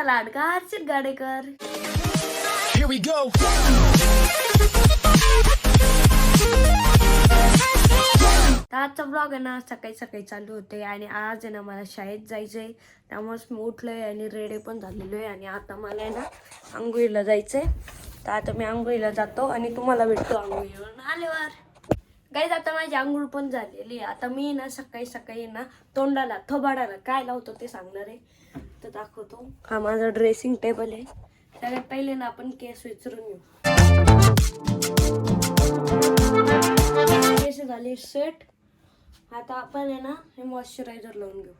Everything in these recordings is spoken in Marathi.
तुमचा लाडका हर्षित गाडेकर. Here we go. तर आजचा ब्लॉग आहे ना सकाळी सकाळी चालू होते आणि आज आहे ना मला शाळेत जायचंय, त्यामुळेच मी उठलोय आणि रेडी पण झालेलो आहे आणि आता मला आहे ना आंघोळीला जायचंय. तर आता मी आंघोळीला जातो आणि तुम्हाला भेटतो आंघोळीवरून आल्यावर. गाईज आता माझी आंघोळ पण झालेली आहे. आता मी ना सकाळी सकाळी ना तोंडाला थोबाडाला काय लावतो ते सांगणार आहे, तर दाखवतो. हा माझा ड्रेसिंग टेबल आहे. सगळ्यात पहिले ना आपण केस विचारून घेऊ. केस झाले सेट. आता आपण आहे ना हे मॉइश्चरायझर लावून घेऊ.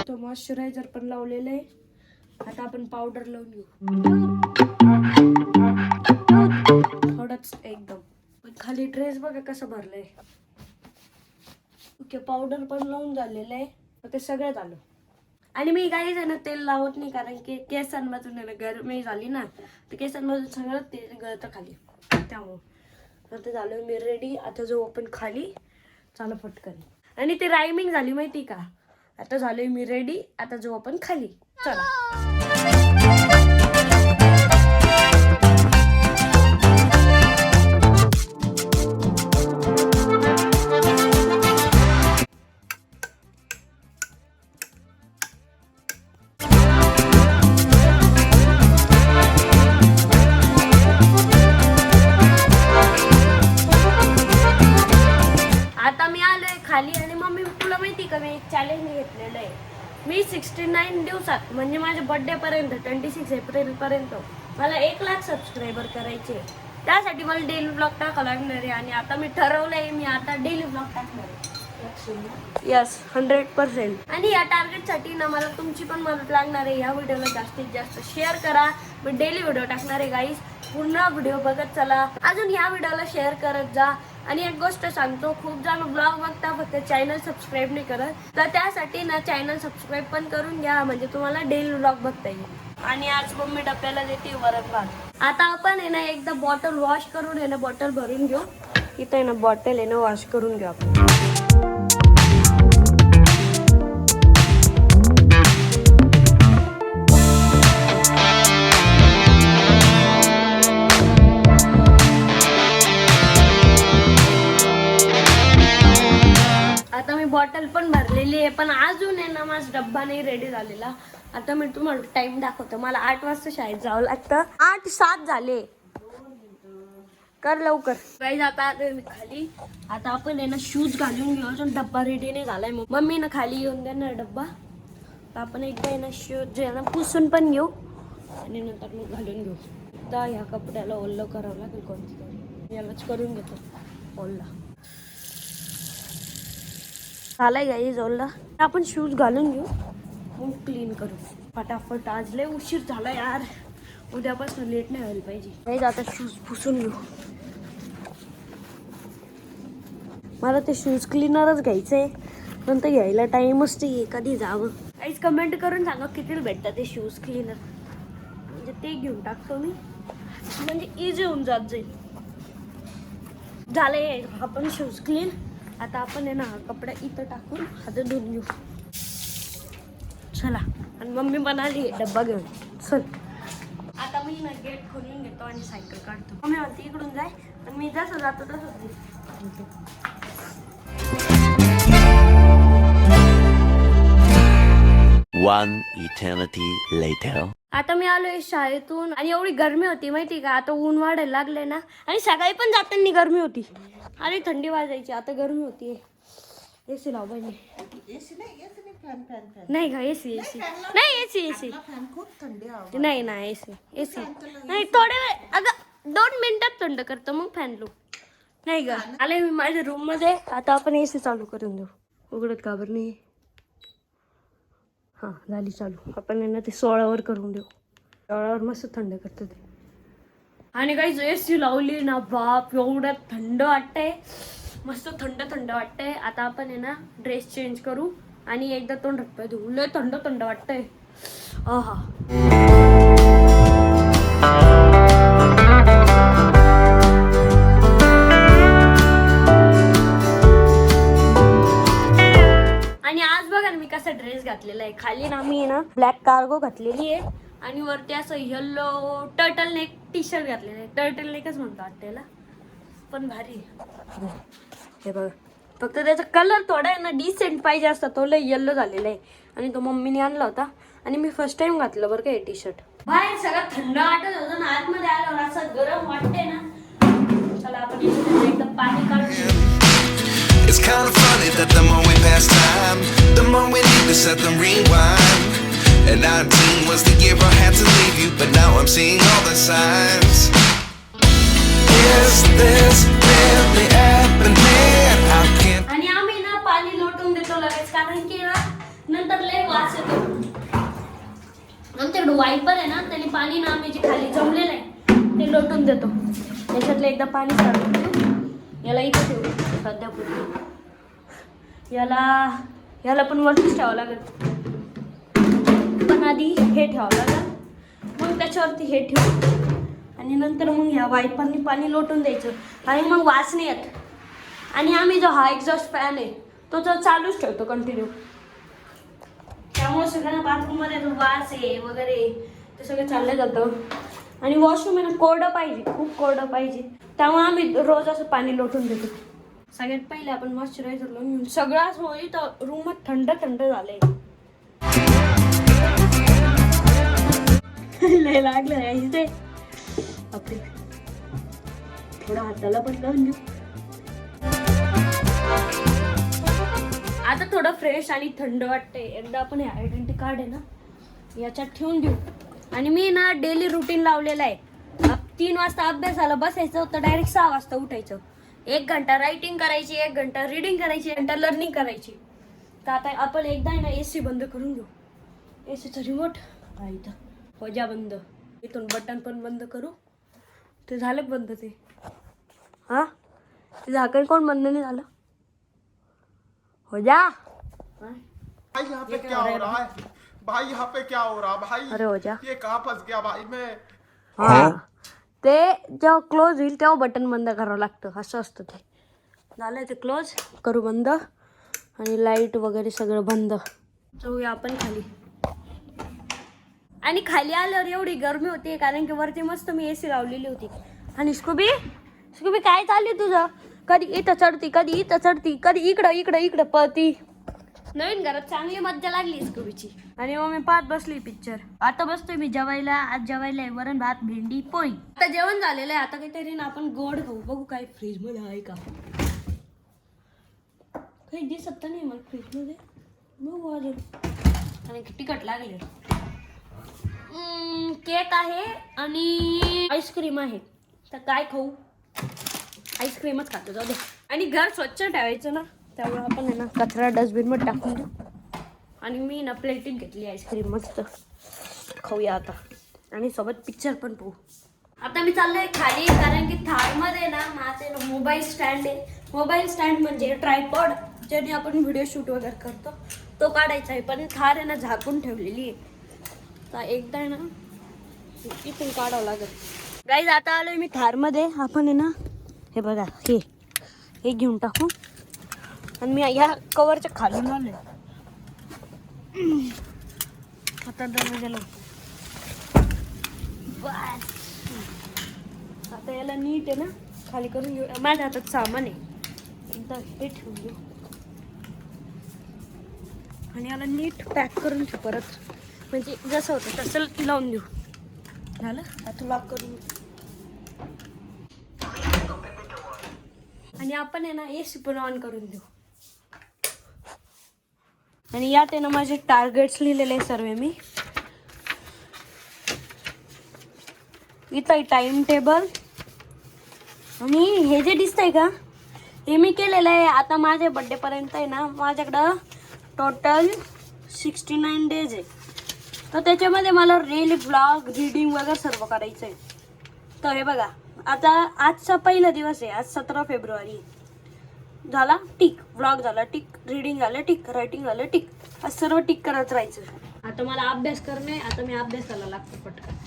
तो मॉइश्चरायझर पण लावलेलं आहे. आता आपण पावडर लावून घेऊ थोडंच एकदम. खाली ड्रेस बघा कसं भरलंय. ओके, पावडर पण लावून झालेलं आहे. ते सगळं झालं आणि मी काही जण तेल लावत नाही, कारण की केसांमधून गरमी झाली ना तर केसांमधून सगळं तेल गळतं खाली. त्यामुळं आता झालं मी रेडी. आता जाऊ आपण खाली. चालू पटकन. आणि ते रायमिंग झाली माहिती का. आता झालोय मी रेडी. आता जाऊ आपण खाली. चला. आता मी आलोय खाली आणि मम्मी तुला माहिती का मी एक चॅलेंज घेतलेलं आहे. मी 69 दिवसात म्हणजे माझ्या बर्थडे पर्यंत 26 एप्रिल पर्यंत मला 1 लाख सबस्क्रायबर करायचे. त्यासाठी मला डेली ब्लॉग टाकावं लागणार आहे आणि आता मी ठरवलंय मी आता डेली ब्लॉग टाकणार आहे. यस 100%. आणि या टार्गेटसाठी ना मला तुमची पण मदत लागणार आहे. या व्हिडिओला जास्तीत जास्त शेअर करा. मी डेली व्हिडिओ टाकणार आहे गाईज. पूर्ण व्हिडिओ बघत चला. अजून या व्हिडिओला शेअर करत जा. आणि एक गोष्ट सांगतो, खूप जण ब्लॉग बघता फक्त चॅनल सबस्क्राईब नाही करत, तर त्यासाठी ना चॅनल सबस्क्राईब पण करून घ्या, म्हणजे तुम्हाला डेली ब्लॉग बघता येईल. आणि आज मम्मी डब्याला देते वरण भात. आता आपण आहे ना एकदा बॉटल वॉश करून आहे ना बॉटल भरून घेऊ. इथं आहे ना बॉटल आहे ना वॉश करून घेऊ आपण. आता मी बॉटल पण भरलेली आहे, पण अजून आहे ना माझा डब्बा नाही रेडी झालेला. आता मी तुम्हाला टाइम दाखवतो. मला 8 वाजता शाळेत जावं लागतं. 8:07 झाले. कर लवकर. गाईज आता मी खाली. आता आपण आहे ना शूज घालून घेऊ. अजून डब्बा रेडी नाही झालाय. मम्मी ना खाली येऊन देणार डब्बा. तर आपण एकदा आहे ना शूज जे आहे ना पुसून पण घेऊ आणि नंतर मग घालून घेऊ. आता ह्या कपड्याला ओल्लं करावं लागेल कोणती तरी. यालाच करून घेतो ओल्ला. झालाय गाईज ओल्ला. आपण शूज घालून घेऊ मग क्लीन करू फटाफट. आज लय उशीर झाला यार. उद्यापासून लेट नाही व्हायला पाहिजे. गाईज आता शूज पुसून घेऊ. मला ते शूज क्लीनरच घ्यायचंय, पण ते घ्यायला टाइमच नाही. कधी जावं. काहीच कमेंट करून सांगा कितीला भेटतात ते शूज क्लीनर, म्हणजे ते घेऊन टाकतो मी, म्हणजे इझी होऊन जाईल. झालंय आपण शूज क्लीन. आता आपण आहे ना कपडे इथं टाकून हात धुवून घेऊ. चला. आणि मम्मी बनाली डब्बा घेऊन. चल. आता मी ना गेट खोलून घेतो आणि सायकल काढतो. मम्मी म्हणते इकडून जाय, पण मी जसं जातो तसंच. One eternity later. आता मी आलोय शाळेतून आणि एवढी गरमी होती माहिती का. आता ऊन वाढायला लागले ना आणि सकाळी पण जाताना गरमी होती आणि थंडी वाजायची. आता गरमी होती. एसी लाव पाहिजे. नाही का एसी नाही. एसी नाही ना. एसी नाही. थोडे वेळ अगं 2 मिनिटात थंड करतो मग फॅन लो. नाही का. आले मी माझ्या रूम मध्ये. आता आपण एसी चालू करून देऊ. उघडत का बरं नाही. हां झाली चालू. आपण यांना ते 16वर करून देऊ. 16वर मस्त थंड करतं ते. आणि काही एसी लावली ना बाप एवढं थंड वाटतंय. मस्त थंड वाटतंय. आता आपण आहे ना ड्रेस चेंज करू आणि एकदा तोंड हातपाय धुवू. लय थंड वाटतंय. आहा. बघा ना मी कसा ड्रेस घातलेला आहे. खाली ना मी ना ब्लॅक कार्गो घातलेली आहे आणि वरती असं yellow turtle neck T shirt घातलेलं आहे. टर्टल नेकच म्हणतो वाटतेला, पण भारी हे बघा. फक्त त्याचा कलर थोडा आहे ना डिसेंट पाहिजे असता, तो लय येल्लो झालेला आहे आणि तो मम्मीने आणला होता आणि मी फर्स्ट टाइम घातलं बरं का हे टी शर्ट. बाहेर सगळं थंड वाटत होतं ना, आतमध्ये आल्यावर असं गरम वाटते ना. चला आपण एकदम पाणी काढून. It's kind of funny that the more we pass time, the more we need to set the rewind. And 19 was the year I had to leave you, but now I'm seeing all the signs. Is this really happening? I can't. आणि आम्ही ना पाणी लोटून देतो लगेच, कारण की ना नंतर लय वास येतो. आमच्याकडे वाईपर आहे ना, त्याने पाणी ना आम्ही जे खाली जमलेलं आहे ते लोटून देतो. त्याच्यातलं एकदा पाणी काढून देऊ. याला इथे ठेवू सध्या पुढे. याला पण वरतीच ठेवावं लागेल, पण आधी हे ठेवावं लागेल, मग त्याच्यावरती हे ठेवू आणि नंतर मग ह्या वाईपरनी पाणी लोटून द्यायचं आणि मग वास नाही येत. आणि आम्ही जो हा एक्झॉस्ट फॅन आहे तो चालूच ठेवतो कंटिन्यू. त्यामुळे सगळ्यांना बाथरूममध्ये जो वास आहे वगैरे ते सगळं चाललं जातं. आणि वॉशरूम आहे ना कोरडं पाहिजे, खूप कोरडं पाहिजे, त्यामुळे आम्ही रोज असं पाणी लोटून देतो. सगळ्यात पहिले आपण मॉइश्चरायझर लावून घेऊ. सगळ्याच होई तर रूम थंड थंड झालंय. लय लागलं इथे. आपले थोडं हाताला पण लावून घेऊ. आता थोडं फ्रेश आणि थंड वाटतंय. एकदा आपण हे आयडेंटिटी कार्ड आहे ना याच्यात ठेवून देऊ. आणि मी ना डेली रुटीन लावलेलं आहे. 3 वाजता अभ्यासाला बसायचं तर डायरेक्ट 6 वाजता उठायचं. 1 घंटा रायटिंग करायची, 1 घंटा रीडिंग करायची, 1 घंटा लर्निंग करायची. तर आता आपण एकदा आहे ना AC बंद करून घेऊ. ACचं रिमोट इथं होजा बंद. इथून बटन पण बंद करू. ते झालं बंद ते. हां ते झाकण कोण बंद नाही झालं? हो जा. भाई यहाँ पे क्या हो रहा है? भाई यहाँ पे क्या हो रहा भाई? अरे हो जा. ये कहाँ फंस गया भाई मैं? हा ते जेव्हा क्लोज होईल तेव्हा बटन बंद करावं लागतं, असं असतं ते. झालं ते क्लोज करू बंद आणि लाईट वगैरे सगळं बंद. जाऊया आपण खाली. आणि खाली आल्यावर एवढी गरमी होती कारण की वरती मस्त मी AC लावलेली होती. आणि स्कूबी काय चालली तुझं? कधी इथं चढती, कधी इथं चढती, कधी इकडं पळती. नवीन घरात चांगली मज्जा लागली स्कूबीची. आणि मग मी पाहत बसली पिक्चर. आता बसतोय मी जेवायला. आज जेवायला आहे वरण भात भेंडी पोळी. आता जेवण झालेलं आहे. आता काहीतरी ना आपण गोड खाऊ. बघू काय फ्रीज मध्ये आहे का. काही दिसत तर नाही मला फ्रीज मध्ये. बघू अजून. आणि तिखट लागले. केक आहे आणि आईस्क्रीम आहे. तर काय खाऊ? आईस्क्रीमच खातो, जाऊ दे. आणि घर स्वच्छ ठेवायचं ना, त्यामुळे आपण आहे ना कचरा डस्टबिनमध्ये टाकून देऊ. आणि मी ना प्लेटीत घेतली आईस्क्रीम, मस्त खाऊया आता. आणि सोबत पिक्चर पण पाहू. आता मी चाललोय खाली कारण की थारमध्ये ना माझे मोबाईल स्टँड आहे. मोबाईल स्टँड म्हणजे ट्रायपॉड, ज्याने आपण व्हिडिओ शूट वगैरे करतो, तो काढायचा आहे. पण थार आहे ना झाकून ठेवलेली आहे. तर एकदा आहे ना इथून काढावं लागेल. गाईज आता आलोय मी थारमध्ये. आपण आहे ना हे बघा हे घेऊन टाकू. आणि मी या कवरच्या खालून आलोय. आता दरवाजाला बस. आता याला नीट आहे ना खाली करून घेऊ. माझ्या हातात सामान आहे. एकदा हे ठेवून घेऊ आणि याला नीट पॅक करून ठेवू परत. म्हणजे जसं होतं तसं लावून देऊ. झालं आता लॉक करून. आणि आपण आहे ना AC पण ऑन करून देऊ. आणि यात आहे ना माझे टार्गेट्स लिहिलेले सर्व मी. इथं टाइम टेबल. आणि हे जे दिसतंय का हे मी केलेलं आहे. आता माझ्या बड्डे पर्यंत आहे ना माझ्याकडं टोटल 69 डेज आहे. तर त्याच्यामध्ये मला डेली ब्लॉग रीडिंग वगैरे सर्व करायचं आहे. तर हे बघा आता आजचा पहिला दिवस आहे. आज 17 फेब्रुवारी झाला. टिक. ब्लॉग झाला टिक. रीडिंग झालं टिक. रायटिंग झालं टिक. आज सर्व टिक करत राहायचं. आता मला अभ्यास करणे. आता मी अभ्यासाला लागतो पटकन.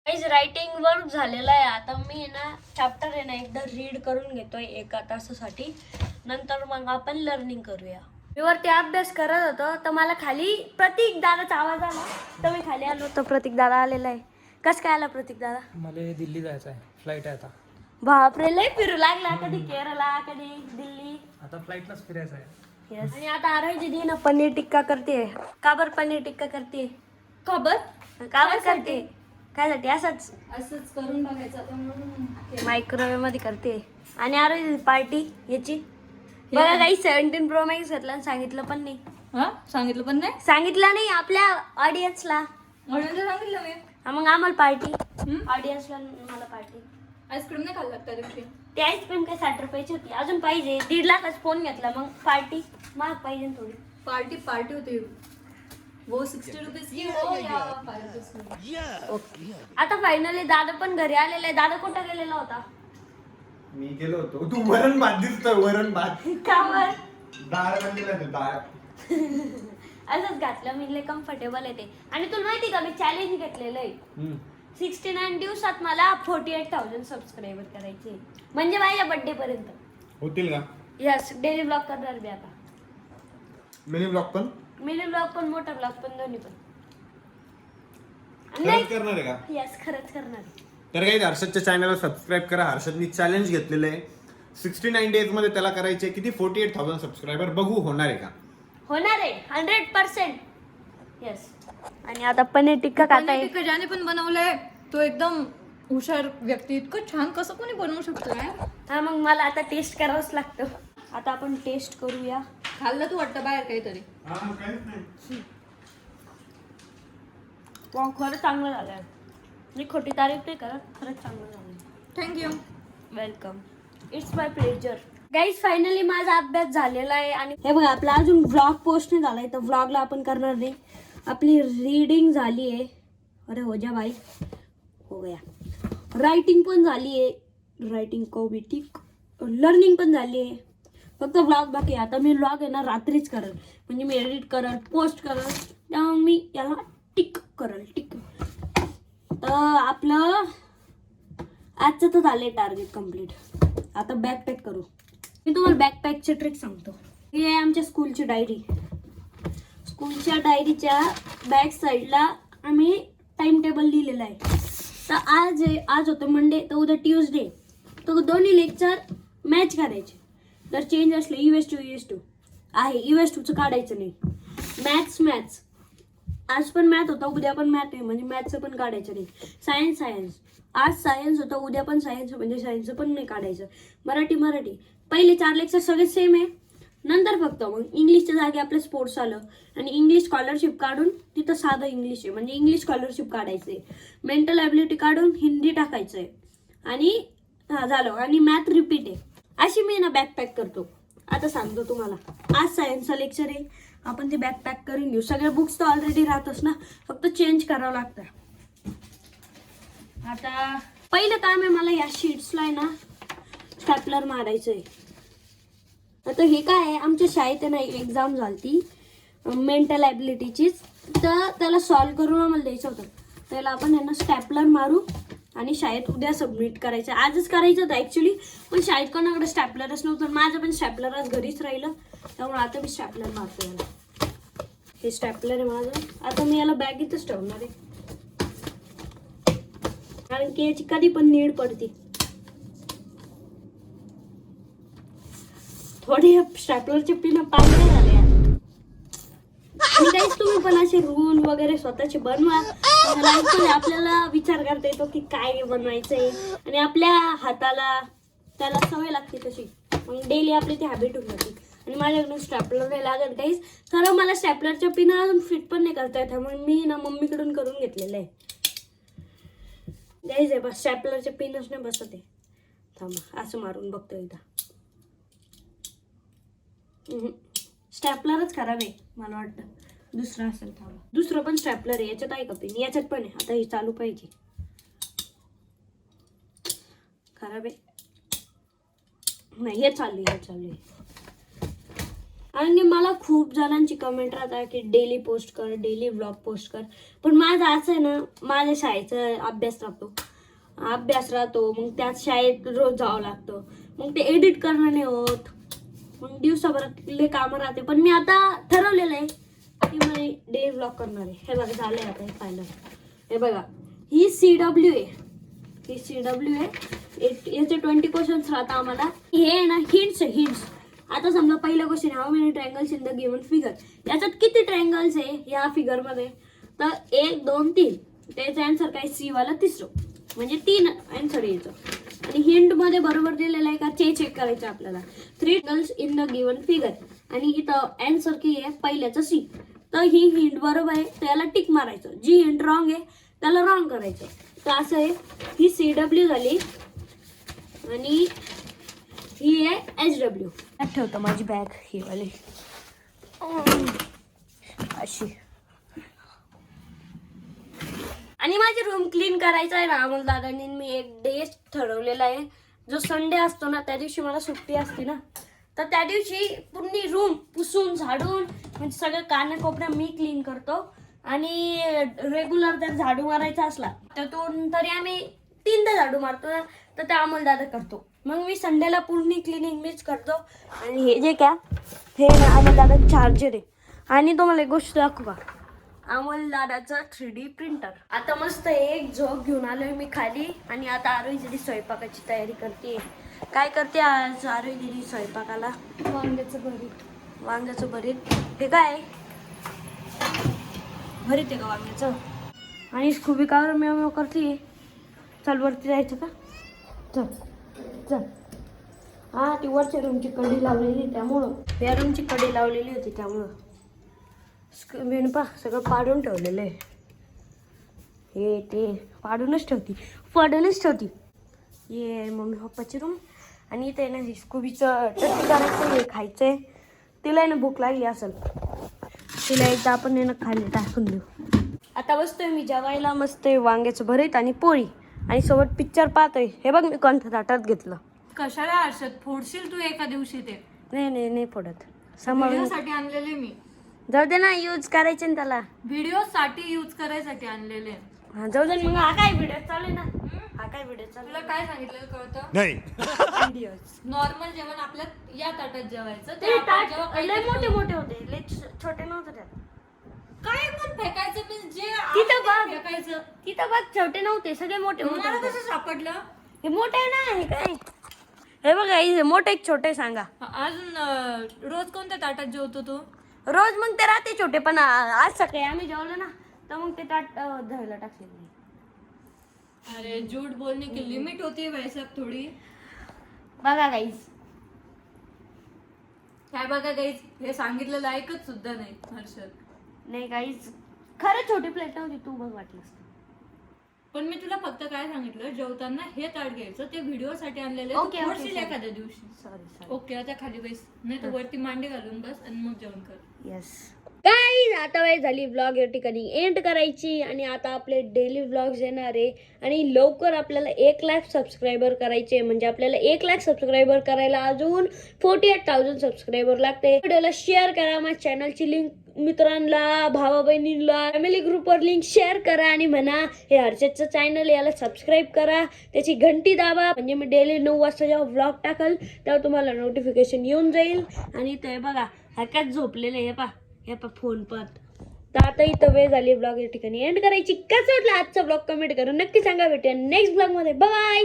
काहीच रायटिंग वर्क झालेलं आहे. आता मी ना चॅप्टर आहे ना एकदा रीड करून घेतोय 1 तासासाठी. नंतर मग आपण लर्निंग करूया. मी वरती अभ्यास करत होतो तर मला खाली प्रतीक दादाचा आवाज आला तर मी खाली आलो तर प्रतीक दादा आलेला आहे. कसं काय आला प्रतीक दादा? मला दिल्ली जायचं आहे, फ्लाईट आहे आता. बापरे, लय फिरू लागला. कधी केरला कधी दिल्ली. आता फ्लाईटलाच फिरायचं आहे. Yes. आणि आता आरोही दीदी ना पनीर टिक्का करते. का बरं पनीर टिक्का करते? का बरं करते? काय साठी? असंच करून बघायचं मायक्रोवेव्ह मध्ये करते. आणि आरोही पार्टी याची बघा काही 17 Pro Max घेतला आणि सांगितलं पण नाही. सांगितलं नाही आपल्या ऑडियन्सला. सांगितलं मी. मग आम्हाला पार्टी, ऑडियन्सला मला पार्टी. आईस्क्रीम नाही खाल्लं त्या दिवशी. ती आईस्क्रीम काय 60 रुपयाची होती. अजून पाहिजे. 1.5 लाखाचा फोन घेतला मग पार्टी महाग पाहिजे थोडी. पार्टी होती वो 60 रुपीज की हो या 5 रुपीज की. ओके. आता फायनली दादा पण घरी आलेला आहे. दादा कुठं गेलेला होता? मी गेलो होतो. तू वरण भात दिसतोय, वरण भात. का बर? डाळ बनलेला आहे, डाळ. असंच घातलं मी. लय कम्फर्टेबल आहे ते. आणि तुला माहिती का मी चॅलेंज घेतलेलं आहे. 69 दिवसात मला 48,000 सबस्क्रायबर करायचे. म्हणजे माझ्या बर्थडे पर्यंत होतील का? यस. डेली ब्लॉग करणार मी आता. मिनी ब्लॉग पण मिनी ब्लॉग पण मोठा ब्लॉग पण दोन्ही पण. खरंच करणार आहे का? यस, खरंच करणार आहे. तर काही हर्षदच्या चॅनलला सबस्क्राईब करा. हर्षदनी चॅलेंज घेतलेलं आहे 69 डेज मध्ये. त्याला करायचे किती? 48,000 सबस्क्रायबर. बघू होणार आहे का? होणार आहे 100%. यस. आणि आता पनीर टिक्का खाता पनीर टिक्का ज्याने पण बनवलंय तो एकदम हुशार व्यक्ती. इतकं छान कसं कोणी बनवू शकतो यार. हा, मग मला आता टेस्ट करावंच लागतं. आता आपण टेस्ट करूया. खाल्लं तू वाटतं बाहेर काहीतरी. वाव, खरंच चांगलं झालंय. मी खोटी तारीफ नाही करत, खरंच चांगलं झालं. Thank you. Welcome. It's my pleasure. Guys finally माझा अभ्यास झालेला आहे. आणि हे बघा आपला अजून व्लॉग पोस्ट नाही झालाय तर व्लॉगला आपण करणार नाही. आपली रीडिंग झाली आहे. अरे हो जा भाई, हो गया. रायटिंग पण झाली आहे. रायटिंग को भी ठीक. लर्निंग पण झाली आहे. फक्त व्लॉग बाकी आहे. आता मी व्लॉग आहे ना रात्रीच करेल. म्हणजे मी एडिट करेल, पोस्ट करेल. त्यामुळे मी याला टिक करेल. टिक. तर आपलं आजचं तर झालंय टार्गेट कम्प्लीट. आता बॅकपॅक करू. मी तुम्हाला बॅकपॅकची ट्रिक सांगतो. ही आहे आमच्या स्कूलची डायरी. स्कूलच्या डायरीच्या बॅक साईडला आम्ही टाइम टेबल लिहिलेलं आहे. तर आज होतं मंडे तर उद्या ट्यूजडे. तर दोन्ही लेक्चर मॅच करायचे. जर चेंज असले ES2 आहे, ES2चं काढायचं नाही. मॅथ्स आज पण मॅथ होता, उद्या पण मॅथ आहे म्हणजे मॅथचं पण काढायचं नाही. सायन्स आज सायन्स होतं, उद्या पण सायन्स म्हणजे सायन्सचं पण नाही काढायचं. मराठी पहिले 4 लेक्चर सगळे सेम आहे. नंतर फक्त मग इंग्लिशच्या जागी आपलं स्पोर्ट्स आलं आणि इंग्लिश स्कॉलरशिप काढून तिथं साधं इंग्लिश आहे म्हणजे इंग्लिश स्कॉलरशिप काढायचं आहे. मेंटल ॲबिलिटी काढून हिंदी टाकायचं आहे. आणि झालं. आणि मॅथ रिपीट आहे. अशी मी ना बॅकपॅक करतो. आता सांगतो तुम्हाला. आज सायन्सचा लेक्चर आहे, आपण ते बॅकपॅक करून घेऊ. सगळ्या बुक्स तर ऑलरेडी राहतच ना, फक्त चेंज करावं लागतं. आता पहिलं काम आहे मला या शीट्सला आहे ना स्टॅपलर मारायचं आहे. आता हे काय आहे, आमच्या शाळेत आहे ना एक्झाम झाली मेंटल ॲबिलिटीचीच. तर त्याला सॉल्व करून आम्हाला द्यायचं होतं. त्याला आपण आहे ना स्टॅपलर मारू आणि शाळेत उद्या सबमिट करायचं. आजच करायचं होतं ॲक्च्युली, पण शाळेत कोणाकडे स्टॅपलरच नव्हतं. माझं पण स्टॅपलरच घरीच राहिलं. त्यामुळे आता मी स्टॅपलर मारतो याला. हे स्टॅपलर आहे माझं. आता मी याला बॅगेतच ठेवणार आहे कारण की याची कधी पण नीड पडते. थोडे स्टॅपलरचे पिन पांढरे झाले. आणि काहीच तुम्ही पण असे रूल वगैरे स्वतःचे बनवा. आपल्याला विचार करता येतो की काय बनवायचंय आणि आपल्या हाताला त्याला सवय लागते तशी. मग डेली आपली ती हॅबिट होऊन जाते. आणि माझ्याकडून स्टॅपलर नाही लागत काहीच. खरं मला स्टॅपलरच्या पिन अजून फिट पण नाही करता येत. त्यामुळे मी ना मम्मीकडून करून घेतलेलं आहे. गाईज आहे बस स्टॅपलरच्या पिनच नाही बसत आहे. थांबा असं मारून बघतो एकदा. स्टॅपलरच खराब आहे मला वाटतं. दुसरं असेल. थांबा दुसरं पण स्टॅपलर आहे. याच्यात आहे का पिन? याच्यात पण आहे. आता हे चालू पाहिजे. खराब आहे नाही, हे चालू आहे. आणि मला खूप जणांची कमेंट राहतात की डेली पोस्ट कर, डेली व्लॉग पोस्ट कर. पण माझं असं आहे ना, माझ्या शाळेचा अभ्यास राहतो, मग त्यात शाळेत रोज जावं लागतं, मग ते एडिट करणं नाही होत, मग दिवसाभरातले कामं राहते. पण मी आता ठरवलेलं आहे की मी डेली व्लॉग करणार आहे. हे बघा झालंय आता हे फायनल. हे बघा ही CW आहे, ही CW आहे. याचे 20 क्वेश्चन्स राहतात आम्हाला. हे आहे ना हिंट्स. आता समजा पहिला question, how many triangles in the given figure. याच्यात किती ट्रायंगल्स आहे या फिगरमध्ये? तर 1 2 3. त्याचा आन्सर काय? C वाला तिसरं, म्हणजे 3 आन्सर यायचं. आणि हिंट मध्ये बरोबर दिलेलं आहे का ते चेक करायचं आपल्याला. 3 triangles in the given figure. आणि इथं आन्सर की आहे पहिल्याचं C. तर ही हिंट बरोबर आहे तर याला टिक मारायचं. जी हिंट रॉंग आहे त्याला रॉंग करायचं. तर असं आहे. ही CW झाली आणि ही आहे HW. ठेवतो माझी बॅग ही वाली अशी. आणि माझी रूम क्लीन करायचा आहे ना अमोल दादांनी. मी एक डे ठरवलेला आहे, जो संडे असतो ना त्या दिवशी मला सुट्टी असते ना, तर त्या दिवशी पूर्ण रूम पुसून झाडून म्हणजे सगळं कानाकोपऱ्या मी क्लीन करतो. आणि रेग्युलर जर झाडू मारायचा असला त्यातून तरी आम्ही 3दा झाडू मारतो ना, तर ते अमोल दादा करतो. मग मी संडेला पूर्ण क्लिनिंग मीच करतो. आणि हे जे काय हे ना अमोल दादा चार्जर आहे. आणि तुम्हाला एक गोष्ट दाखवू का, अमोल दादाचं 3D प्रिंटर. आता मस्त एक झोप घेऊन आलोय मी खाली. आणि आता आरोही दिदी स्वयंपाकाची तयारी करते. काय करते आज आरोही दिदी स्वयंपाकाला? वांग्याचं भरीत. हे काय भरीत आहे का वांग्याचं? आणि खूप कावर मेव करते. चल वरती जायचं का? चल. हा ती वरच्या रूमची कडी लावलेली त्यामुळं, त्या रूमची कडी लावलेली होती त्यामुळं मेनपा सगळं पाडून ठेवलेलं आहे. हे ते पाडूनच ठेवती. ये मम्मी पप्पाची रूम. आणि इथे ना स्कूबीचं टट्टी करायचं, हे खायचं आहे. तिला ना भूक लागली असेल, तिला एकदा आपण ना खाली टाकून देऊ. आता बसतोय मी जेवायला. मस्त वांग्याचं भरीत आणि पोळी आणि सोबत पिक्चर पाहतोय. हे बघ मी कोणत्या ताटात घेतलं. कशाला हर्षद फोडशील तू एका दिवशी ते? नाही फोडत. व्हिडिओसाठी आणलेले मी. जाऊ दे ना, यूज करायचे ना त्याला. व्हिडिओ साठी यूज करायसाठी आणलेले. हा जाऊ दे मग. हा काय व्हिडिओ चालू आहे ना? तुला काय सांगितलं कळतं? नाही. व्हिडिओज नॉर्मल जेवण आपल्या या ताटात जेवायचं. ते आपण ताट जेव्हा लय काहीतरी मोठे होते, लय छोटे नव्हते त्यात. काय पण फेकायचं म्हणजे जे तिथं बघ. फेकायचं. तिथं बघ छोटे नव्हते, सगळे मोठे मला होते. कसं सापडलं? हे मोठे आहे ना. हे काय हे बघा, हे मोठे एक छोटे सांगा. अजून रोज कोणत्या ताटात जेवतो तू? रोज मग ते राहते छोटे, पण आज सकाळी आम्ही जेवलो ना तर मग ते ताट धुवायला टाकले. अरे झूठ बोलने की लिमिट होती है भाई साहब थोडी. बघा गाईज, काय बघा गाईज, हे सांगितलेलं ऐकत सुद्धा नाही हर्षद. नाही गाईज, खरं छोटी प्लेट नव्हती, तू बघ वाटलंस. पण मी तुला फक्त काय सांगितलं, जेवताना हे ताट घ्यायचं, ते व्हिडिओ साठी आणलेले. ओके, ओके, फोडशील sorry. एखाद्या दिवशी. सॉरी. ओके, आता खाली बस, नाही तर वरती मांडी घालून बस आणि मग जेवण कर. येस गाईज, आता वेळ झाली व्लॉग या ठिकाणी एंड करायची. आणि आता आपले डेली व्लॉग्स येणार आहे. आणि लवकर आपल्याला 1 लाख सबस्क्रायबर करायचे. म्हणजे आपल्याला 1 लाख सबस्क्रायबर करायला अजून 48,000 सबस्क्रायबर लागते. व्हिडिओला शेअर करा. माझ्या चॅनलची लिंक मित्रांना, भावा बहिणींना, फॅमिली ग्रुपवर लिंक शेअर करा. आणि म्हणा हे हर्षदचं चॅनल, याला सबस्क्राईब करा, त्याची घंटी दाबा, म्हणजे मी डेली 9 वाजता जेव्हा व्लॉग टाकल तेव्हा तुम्हाला नोटिफिकेशन येऊन जाईल. आणि ते बघा हक्यात झोपलेले हे पा फोन पाहत. तर आता इथं वेळ झाली ब्लॉग या ठिकाणी एंड करायची. कसं वाटलं आजचा ब्लॉग कमेंट करून नक्की सांगा. भेटूया नेक्स्ट ब्लॉग मध्ये. बाय.